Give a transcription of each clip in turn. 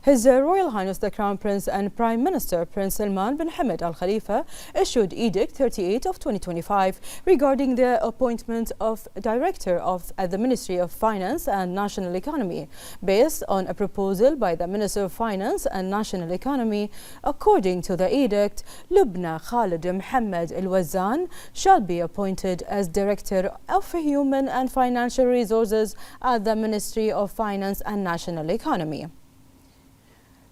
His Royal Highness the Crown Prince and Prime Minister Prince Salman bin Hamad Al Khalifa issued Edict 38 of 2025 regarding the appointment of Director at the Ministry of Finance and National Economy based on a proposal by the Minister of Finance and National Economy. According to the edict, Lubna Khalid Mohammed Al Wazan shall be appointed as Director of Human and Financial Resources at the Ministry of Finance and National Economy.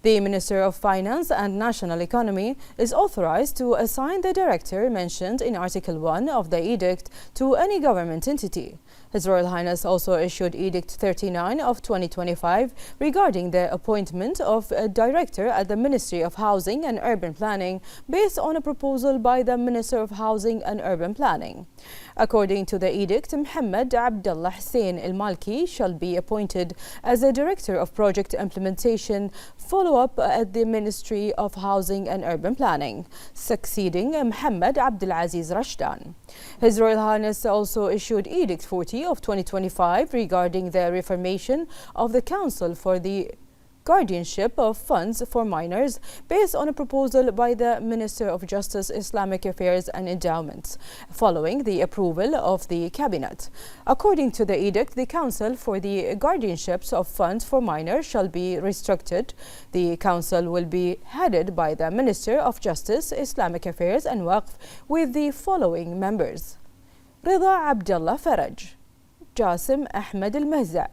The Minister of Finance and National Economy is authorized to assign the director mentioned in Article 1 of the edict to any government entity. His Royal Highness also issued Edict 39 of 2025 regarding the appointment of a director at the Ministry of Housing and Urban Planning based on a proposal by the Minister of Housing and Urban Planning. According to the edict, Muhammad Abdullah Hussein Al-Malki shall be appointed as a Director of Project Implementation Follow-up at the Ministry of Housing and Urban Planning, succeeding Muhammad Abdulaziz Rashdan. His Royal Highness also issued Edict 40 of 2025 regarding the reformation of the Council for the Guardianship of Funds for Minors based on a proposal by the Minister of Justice, Islamic Affairs and Endowments, following the approval of the Cabinet. According to the edict, the Council for the Guardianships of Funds for Minors shall be restricted. The Council will be headed by the Minister of Justice, Islamic Affairs and Waqf with the following members: Rida Abdullah Faraj, Jasim Ahmed Al-Mahza,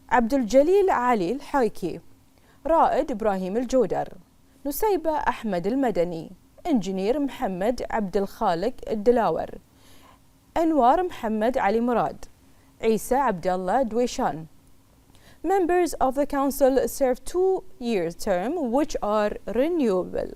Abdul Jalil Ali Al-Haiki, رائد إبراهيم الجودر، نسيبة أحمد المدني، إنجنير محمد عبد الخالق الدلاور، أنوار محمد علي مراد، عيسى عبد الله دويشان. Members of the Council serve 2-year term which are renewable.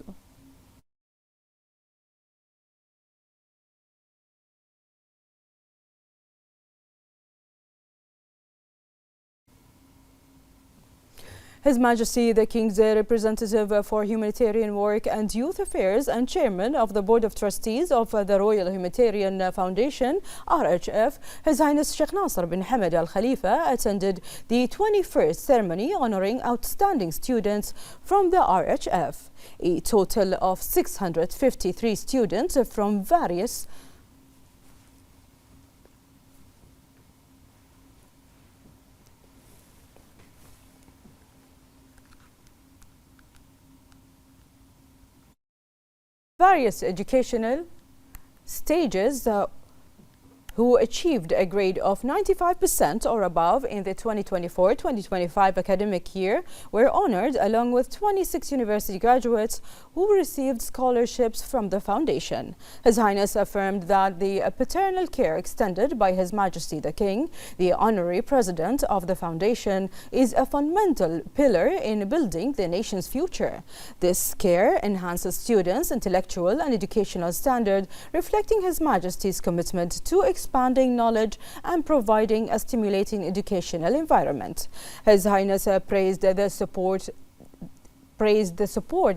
His Majesty the King's representative for humanitarian work and youth affairs and chairman of the Board of Trustees of the Royal Humanitarian Foundation, RHF, His Highness Sheikh Nasser bin Hamad Al Khalifa attended the 21st ceremony honoring outstanding students from the RHF. A total of 653 students from various educational stages who achieved a grade of 95% or above in the 2024-2025 academic year were honored, along with 26 university graduates who received scholarships from the foundation. His Highness affirmed that the paternal care extended by His Majesty the King, the honorary president of the foundation, is a fundamental pillar in building the nation's future. This care enhances students' intellectual and educational standard, reflecting His Majesty's commitment to expanding knowledge and providing a stimulating educational environment. His Highness praised the support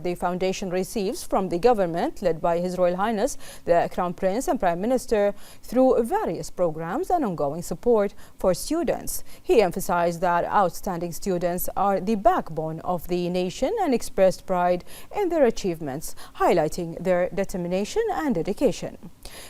the foundation receives from the government led by His Royal Highness the Crown Prince and Prime Minister through various programs and ongoing support for students. He emphasized that outstanding students are the backbone of the nation and expressed pride in their achievements, highlighting their determination and dedication.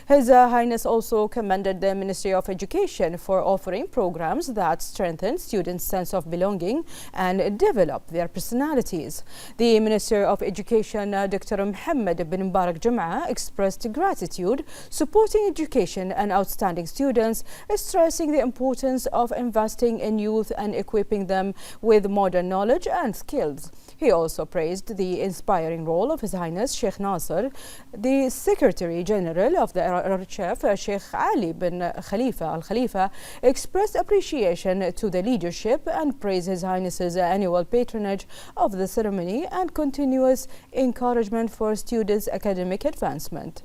His Highness also commended the Ministry of Education for offering programs that strengthen students' sense of belonging and develop their personalities. The Minister of Education, Dr. Mohammed bin Mubarak Jum'a, expressed gratitude, supporting education and outstanding students, stressing the importance of investing in youth and equipping them with modern knowledge and skills. He also praised the inspiring role of His Highness Sheikh Nasser. The Secretary General of the RHF, Sheikh Ali bin Khalifa Al Khalifa, expressed appreciation to the leadership and praised His Highness's annual patronage of the ceremony and continuous encouragement for students' academic advancement.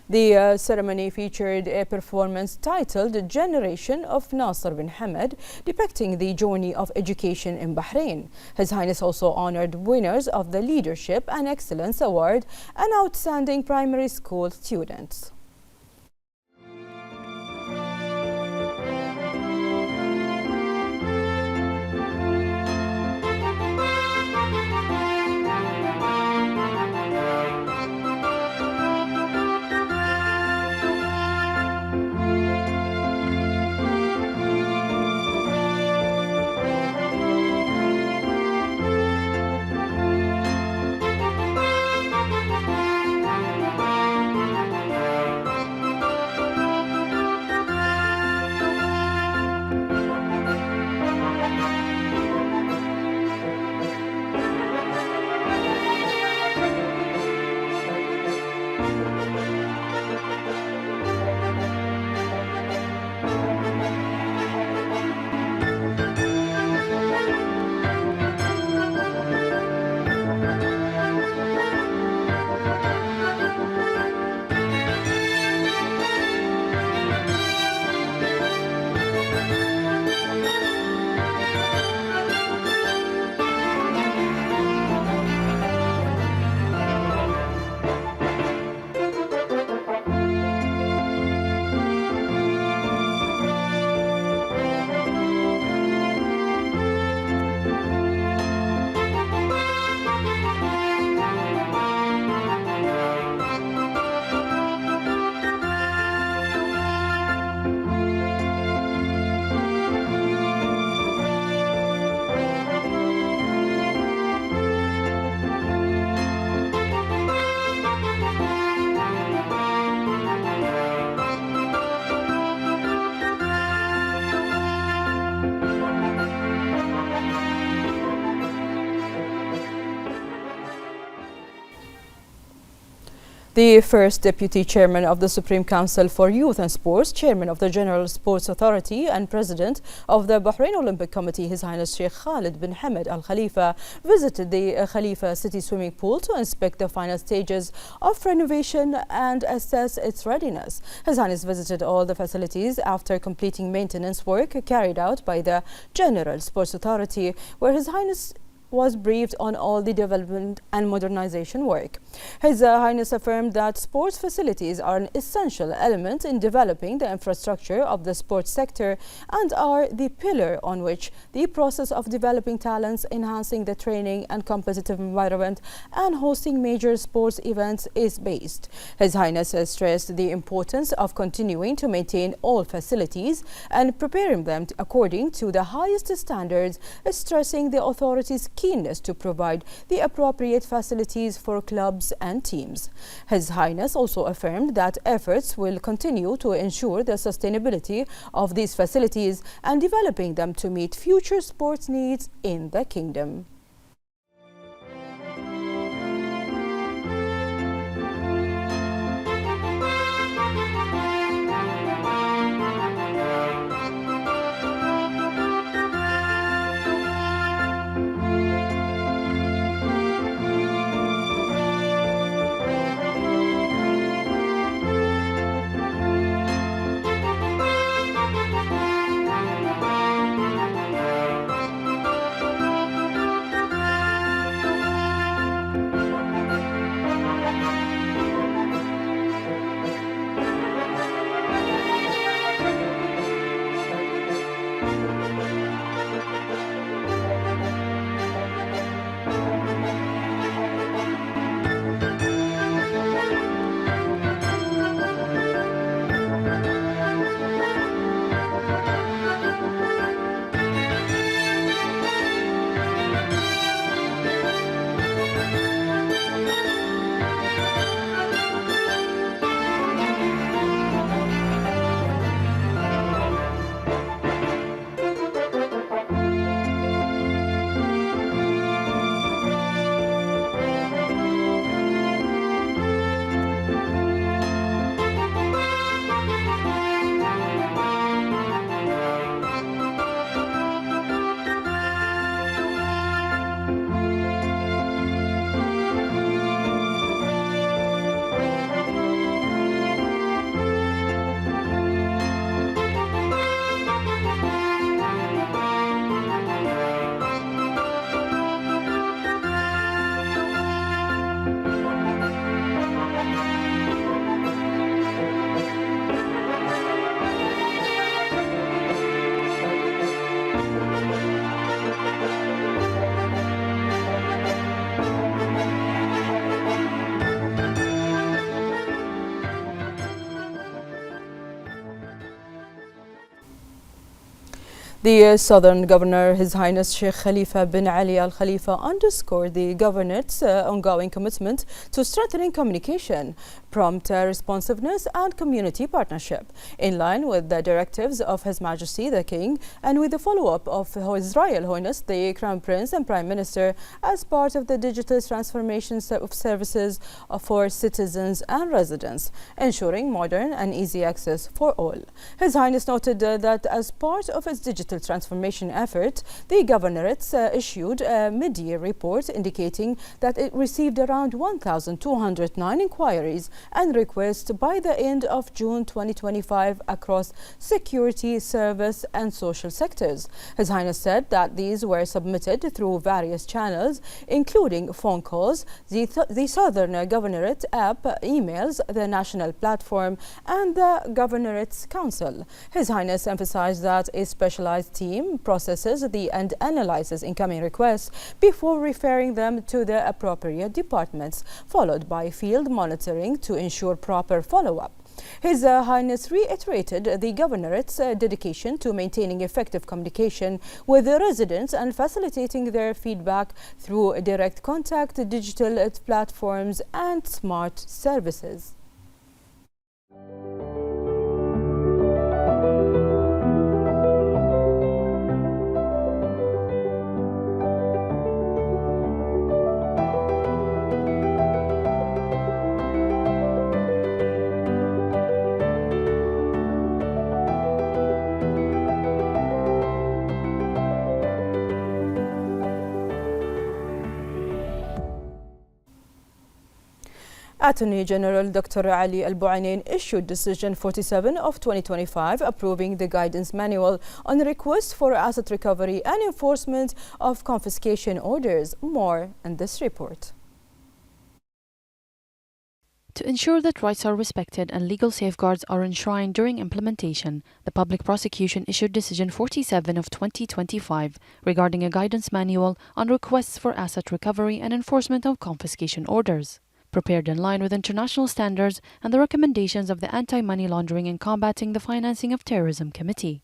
The ceremony featured a performance titled Generation of Nasser bin Hamad, depicting the journey of education in Bahrain. His Highness also honored winners of the Leadership and Excellence Award and outstanding primary school students. The first Deputy Chairman of the Supreme Council for Youth and Sports, Chairman of the General Sports Authority and President of the Bahrain Olympic Committee, His Highness Sheikh Khalid bin Hamad Al Khalifa, visited the Khalifa City swimming pool to inspect the final stages of renovation and assess its readiness. His Highness visited all the facilities after completing maintenance work carried out by the General Sports Authority, where His Highness was briefed on all the development and modernization work. His Highness affirmed that sports facilities are an essential element in developing the infrastructure of the sports sector and are the pillar on which the process of developing talents, enhancing the training and competitive environment, and hosting major sports events is based. His Highness has stressed the importance of continuing to maintain all facilities and preparing them according to the highest standards, stressing the authorities' keenness to provide the appropriate facilities for clubs and teams. His Highness also affirmed that efforts will continue to ensure the sustainability of these facilities and developing them to meet future sports needs in the kingdom. The Southern Governor, His Highness Sheikh Khalifa bin Ali Al Khalifa, underscored the governorate's ongoing commitment to strengthening communication, prompt responsiveness and community partnership, in line with the directives of His Majesty the King and with the follow-up of His Royal Highness the Crown Prince and Prime Minister as part of the digital transformation of services for citizens and residents, ensuring modern and easy access for all. His Highness noted that as part of its digital transformation effort, the governorate issued a mid-year report indicating that it received around 1,209 inquiries and requests by the end of June 2025 across security, service and social sectors. His Highness said that these were submitted through various channels, including phone calls, the Southern Governorate app, emails, the national platform and the Governorate's Council. His Highness emphasized that a specialized team processes and analyzes incoming requests before referring them to the appropriate departments, followed by field monitoring to ensure proper follow-up. His Highness reiterated the Governorate's dedication to maintaining effective communication with the residents and facilitating their feedback through direct contact, digital platforms and smart services. Attorney General Dr. Ali Al-Buainain issued Decision 47 of 2025 approving the guidance manual on request for asset recovery and enforcement of confiscation orders. More in this report. To ensure that rights are respected and legal safeguards are enshrined during implementation, the Public Prosecution issued Decision 47 of 2025 regarding a guidance manual on requests for asset recovery and enforcement of confiscation orders, prepared in line with international standards and the recommendations of the Anti-Money Laundering and Combating the Financing of Terrorism Committee.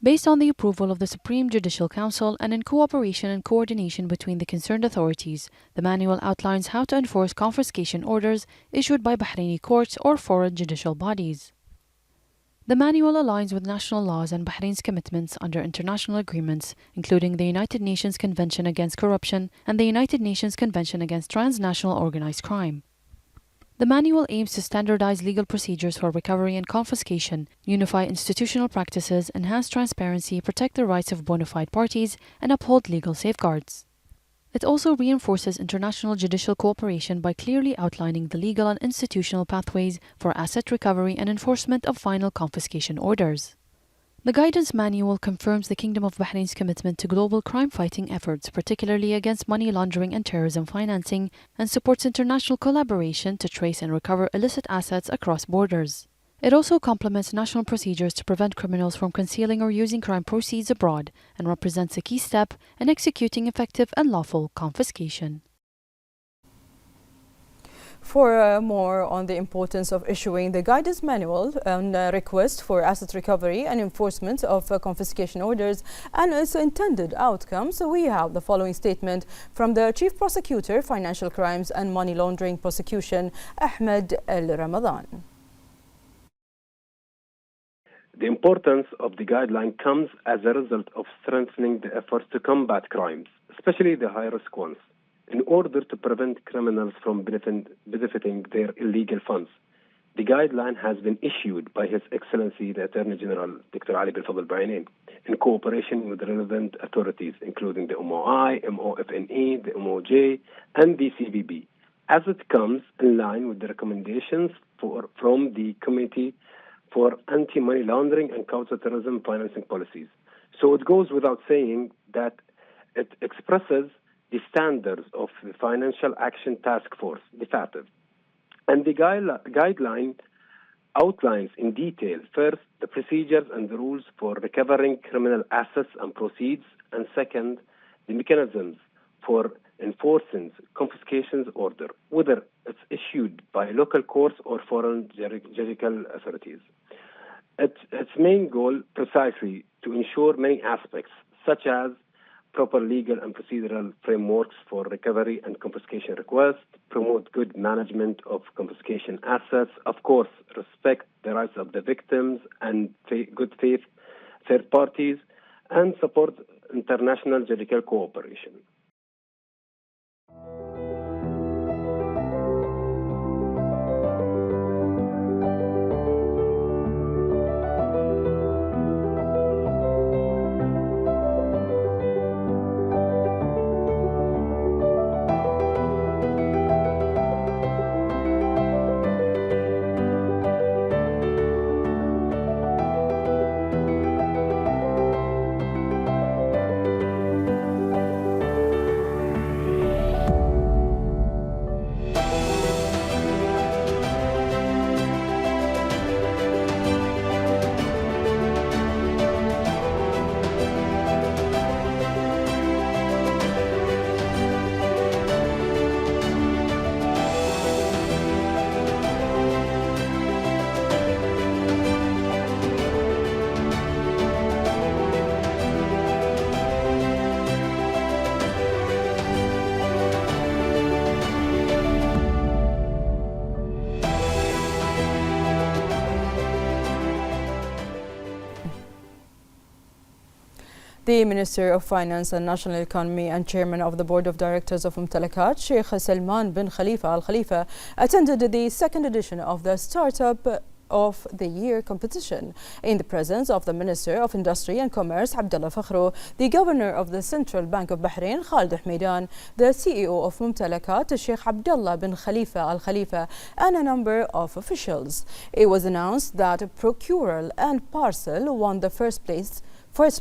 Based on the approval of the Supreme Judicial Council and in cooperation and coordination between the concerned authorities, the manual outlines how to enforce confiscation orders issued by Bahraini courts or foreign judicial bodies. The manual aligns with national laws and Bahrain's commitments under international agreements, including the United Nations Convention Against Corruption and the United Nations Convention Against Transnational Organized Crime. The manual aims to standardize legal procedures for recovery and confiscation, unify institutional practices, enhance transparency, protect the rights of bona fide parties, and uphold legal safeguards. It also reinforces international judicial cooperation by clearly outlining the legal and institutional pathways for asset recovery and enforcement of final confiscation orders. The guidance manual confirms the Kingdom of Bahrain's commitment to global crime-fighting efforts, particularly against money laundering and terrorism financing, and supports international collaboration to trace and recover illicit assets across borders. It also complements national procedures to prevent criminals from concealing or using crime proceeds abroad, and represents a key step in executing effective and lawful confiscation. For more on the importance of issuing the guidance manual on request for asset recovery and enforcement of confiscation orders and its intended outcomes, we have the following statement from the Chief Prosecutor, Financial Crimes and Money Laundering Prosecution, Ahmed El-Ramadan. The importance of the guideline comes as a result of strengthening the efforts to combat crimes, especially the high-risk ones, in order to prevent criminals from benefiting their illegal funds. The guideline has been issued by His Excellency the Attorney General Dr. Ali bin Al-Buainain in cooperation with relevant authorities, including the MOI, MOFNE, the MOJ, and the CBB, as it comes in line with the recommendations from the Committee for Anti-Money Laundering and Counter-Terrorism Financing Policies. So it goes without saying that it expresses the standards of the Financial Action Task Force, the FATF. And the guideline outlines in detail, first, the procedures and the rules for recovering criminal assets and proceeds, and second, the mechanisms for enforcing confiscation order, whether it's issued by local courts or foreign judicial authorities. Its main goal precisely to ensure many aspects, such as proper legal and procedural frameworks for recovery and confiscation requests, promote good management of confiscation assets, of course, respect the rights of the victims and good faith third parties, and support international judicial cooperation. The Minister of Finance and National Economy and Chairman of the Board of Directors of Mumtalakat, Sheikh Salman bin Khalifa Al Khalifa, attended the second edition of the Startup of the Year competition in the presence of the Minister of Industry and Commerce, Abdullah Fakhro, the Governor of the Central Bank of Bahrain, Khalid Hmeidan, the CEO of Mumtalakat, Sheikh Abdullah bin Khalifa Al Khalifa, and a number of officials. It was announced that Procural and Parcel won the first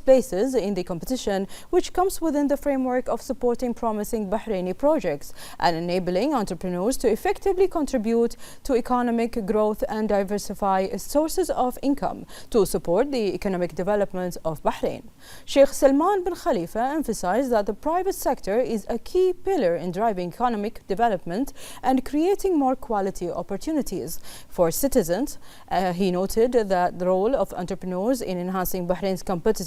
places in the competition, which comes within the framework of supporting promising Bahraini projects and enabling entrepreneurs to effectively contribute to economic growth and diversify sources of income to support the economic development of Bahrain. Sheikh Salman bin Khalifa emphasized that the private sector is a key pillar in driving economic development and creating more quality opportunities for citizens. He noted that the role of entrepreneurs in enhancing Bahrain's competitiveness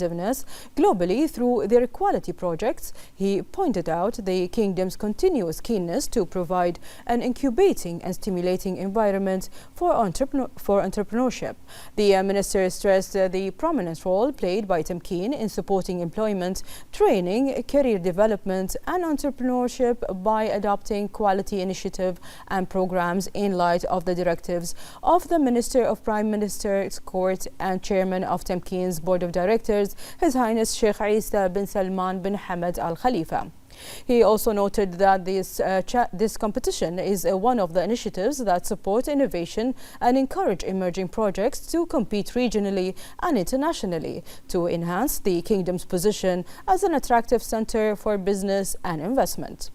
globally through their quality projects. He pointed out the kingdom's continuous keenness to provide an incubating and stimulating environment for entrepreneurship. The minister stressed the prominent role played by Tamkeen in supporting employment, training, career development and entrepreneurship by adopting quality initiative and programs in light of the directives of the Minister of Prime Minister's Court and Chairman of Tamkeen's Board of Directors, His Highness Sheikh Isa bin Salman bin Hamad Al Khalifa. He also noted that this competition is one of the initiatives that support innovation and encourage emerging projects to compete regionally and internationally to enhance the kingdom's position as an attractive center for business and investment.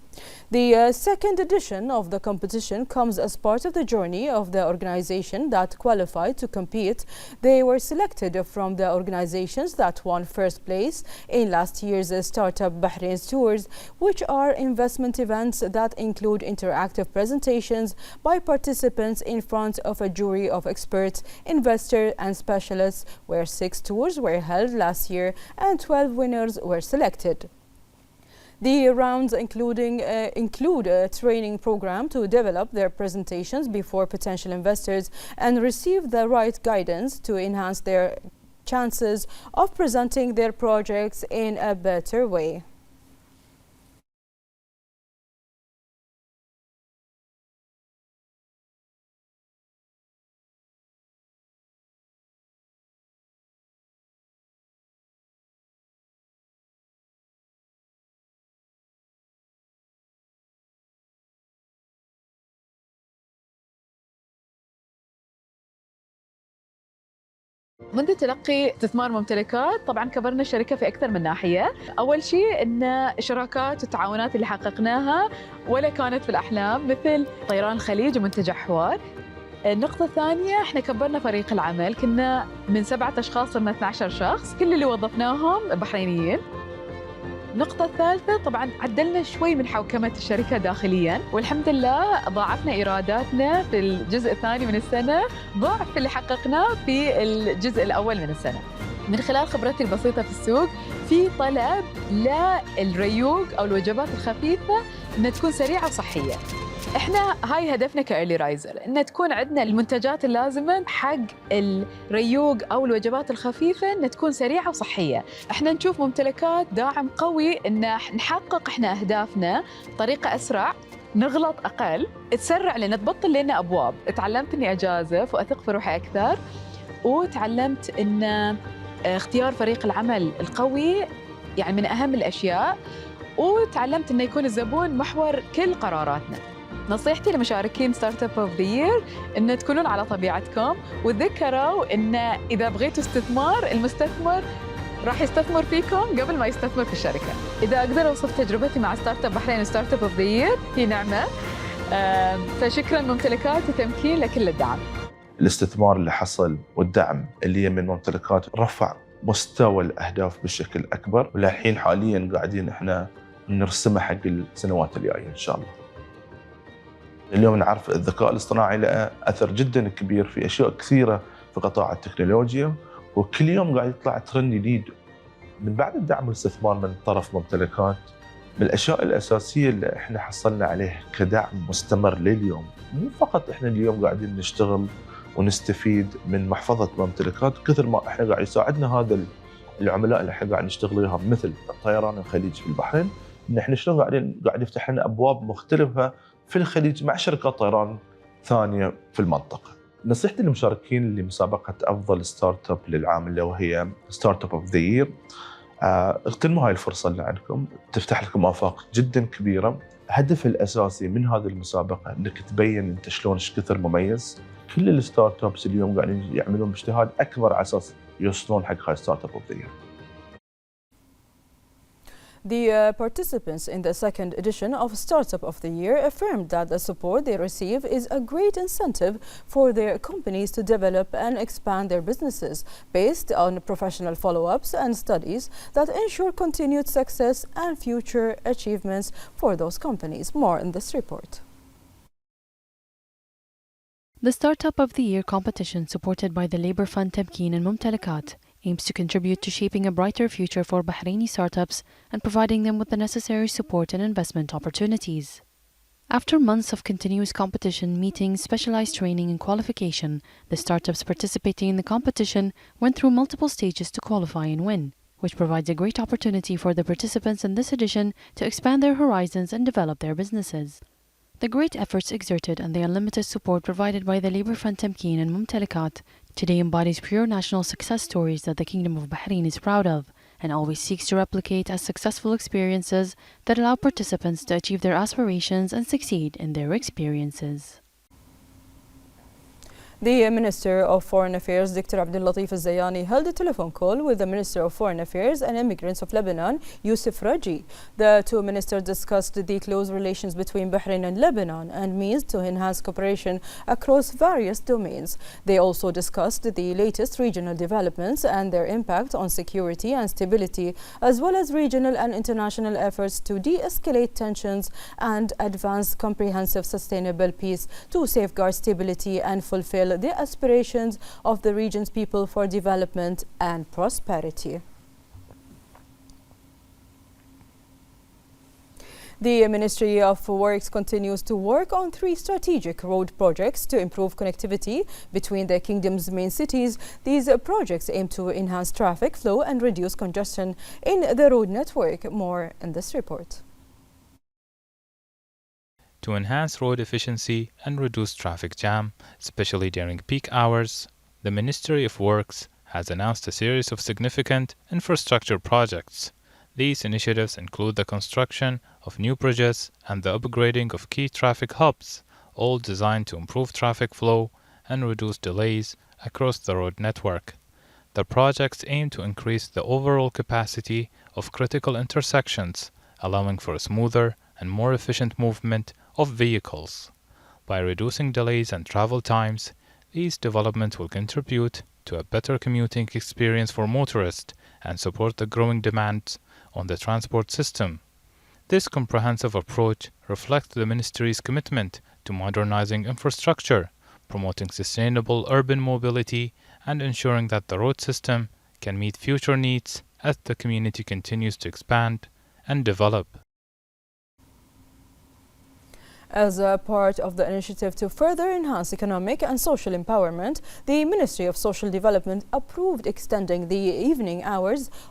The second edition of the competition comes as part of the journey of the organization that qualified to compete. They were selected from the organizations that won first place in last year's Startup Bahrain Tours, which are investment events that include interactive presentations by participants in front of a jury of experts, investors and specialists, where 6 tours were held last year and 12 winners were selected. The rounds include a training program to develop their presentations before potential investors and receive the right guidance to enhance their chances of presenting their projects in a better way. منذ تلقي استثمار ممتلكات طبعا كبرنا الشركة في أكثر من ناحية. أول شيء أن الشراكات والتعاونات اللي حققناها ولا كانت في الأحلام، مثل طيران الخليج ومنتجع حوار. النقطة الثانية احنا كبرنا فريق العمل، كنا من 7 أشخاص صرنا 12 شخص، كل اللي وظفناهم بحرينيين. النقطة الثالثة طبعاً عدلنا شوي من حوكمة الشركة داخلياً، والحمد لله ضاعفنا إيراداتنا في الجزء الثاني من السنة ضعف اللي حققناه في الجزء الأول من السنة. من خلال خبرتي البسيطة في السوق، في طلب للريوق أو الوجبات الخفيفة إنها تكون سريعة وصحية. احنا هاي هدفنا كايرلي رايزر، ان تكون عندنا المنتجات اللازمه حق الريوق او الوجبات الخفيفه ان تكون سريعه وصحيه. احنا نشوف ممتلكات داعم قوي ان نحقق احنا اهدافنا بطريقه اسرع، نغلط اقل، تسرع لنا، تبطل لنا ابواب. تعلمت اني اجازف واثق في روحي اكثر، وتعلمت ان اختيار فريق العمل القوي يعني من اهم الاشياء، وتعلمت انه يكون الزبون محور كل قراراتنا. نصيحتي لمشاركين ستارت اب اوف ذا يير ان تكونون على طبيعتكم، وتذكروا ان اذا بغيتوا استثمار، المستثمر راح يستثمر فيكم قبل ما يستثمر في الشركه. اذا اقدر اوصف تجربتي مع ستارت اب بحرين ستارت اب اوف ذا يير هي نعمه. فشكرا ممتلكات وتمكين لكل الدعم. الاستثمار اللي حصل والدعم اللي من ممتلكات رفع مستوى الاهداف بشكل اكبر، والحين حاليا قاعدين احنا نرسمها حق السنوات الجايه ان شاء الله. اليوم نعرف الذكاء الاصطناعي له اثر جدا كبير في اشياء كثيره في قطاع التكنولوجيا، وكل يوم قاعد يطلع ترند جديد. من بعد الدعم والاستثمار من طرف ممتلكات، من الاشياء الاساسيه اللي احنا حصلنا عليه كدعم مستمر لليوم، مو فقط احنا اليوم قاعدين نشتغل ونستفيد من محفظه ممتلكات، كثر ما احنا قاعد يساعدنا هذا العملاء اللي احنا قاعد نشتغل وياهم، مثل طيران الخليج في البحرين، ان احنا شلون قاعد يفتح لنا ابواب مختلفه في الخليج مع شركات طيران ثانيه في المنطقه. نصيحتي للمشاركين لمسابقة أفضل ستارت اب للعام اللي وهي ستارت اب اوف ذا يير، اغتنموا هاي الفرصة اللي عندكم، تفتح لكم آفاق جدا كبيرة. الهدف الأساسي من هذه المسابقة أنك تبين أنت شلون ايش كثر مميز. كل الستارت ابس اليوم قاعدين يعملون اجتهاد أكبر على أساس يوصلون حق هاي ستارت اب اوف ذا يير. The participants in the second edition of Startup of the Year affirmed that the support they receive is a great incentive for their companies to develop and expand their businesses based on professional follow-ups and studies that ensure continued success and future achievements for those companies. More in this report. The Startup of the Year competition, supported by the Labour Fund Tamkeen and Mumtalakat, aims to contribute to shaping a brighter future for Bahraini startups and providing them with the necessary support and investment opportunities. After months of continuous competition, meetings, specialized training and qualification, the startups participating in the competition went through multiple stages to qualify and win, which provides a great opportunity for the participants in this edition to expand their horizons and develop their businesses. The great efforts exerted and the unlimited support provided by the Labour Fund Tamkeen and Mumtalakat today embodies pure national success stories that the Kingdom of Bahrain is proud of and always seeks to replicate as successful experiences that allow participants to achieve their aspirations and succeed in their experiences. The Minister of Foreign Affairs, Dr. Abdul Latif Al-Zayani, held a telephone call with the Minister of Foreign Affairs and Immigrants of Lebanon, Youssef Raji. The two ministers discussed the close relations between Bahrain and Lebanon and means to enhance cooperation across various domains. They also discussed the latest regional developments and their impact on security and stability, as well as regional and international efforts to de-escalate tensions and advance comprehensive sustainable peace to safeguard stability and fulfill the aspirations of the region's people for development and prosperity. The Ministry of Works continues to work on 3 strategic road projects to improve connectivity between the kingdom's main cities. These projects aim to enhance traffic flow and reduce congestion in the road network. More in this report. To enhance road efficiency and reduce traffic jam, especially during peak hours, the Ministry of Works has announced a series of significant infrastructure projects. These initiatives include the construction of new bridges and the upgrading of key traffic hubs, all designed to improve traffic flow and reduce delays across the road network. The projects aim to increase the overall capacity of critical intersections, allowing for a smoother and more efficient movement of vehicles. By reducing delays and travel times, these developments will contribute to a better commuting experience for motorists and support the growing demands on the transport system. This comprehensive approach reflects the Ministry's commitment to modernizing infrastructure, promoting sustainable urban mobility, and ensuring that the road system can meet future needs as the community continues to expand and develop. As a part of the initiative to further enhance economic and social empowerment, the Ministry of Social Development approved extending the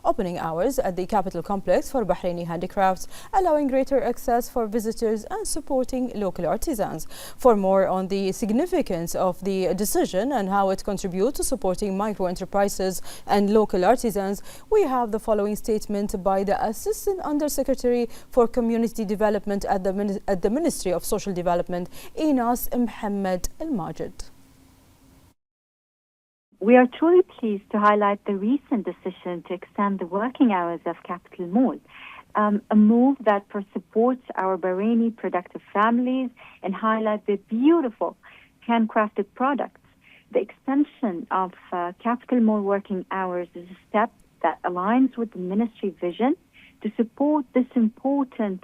opening hours at the Capital Complex for Bahraini handicrafts, allowing greater access for visitors and supporting local artisans. For more on the significance of the decision and how it contributes to supporting micro-enterprises and local artisans, we have the following statement by the Assistant Undersecretary for Community Development at the Ministry of Social Development, Inas Mohammed Al-Majid. We are truly pleased to highlight the recent decision to extend the working hours of Capital Mall, a move that supports our Bahraini productive families and highlight their beautiful handcrafted products. The extension of Capital Mall working hours is a step that aligns with the ministry vision to support this important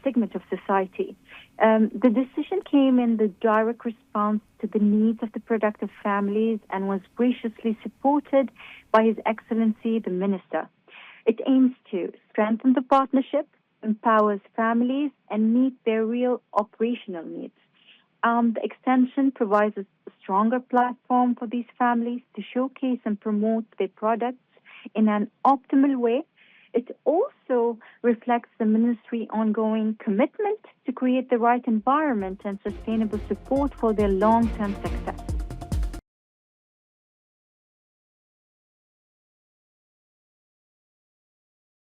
segment of society. The decision came in the direct response to the needs of the productive families and was graciously supported by His Excellency the Minister. It aims to strengthen the partnership, empowers families, and meet their real operational needs. The extension provides a stronger platform for these families to showcase and promote their products in an optimal way. It also reflects the ministry's ongoing commitment to create the right environment and sustainable support for their long-term success.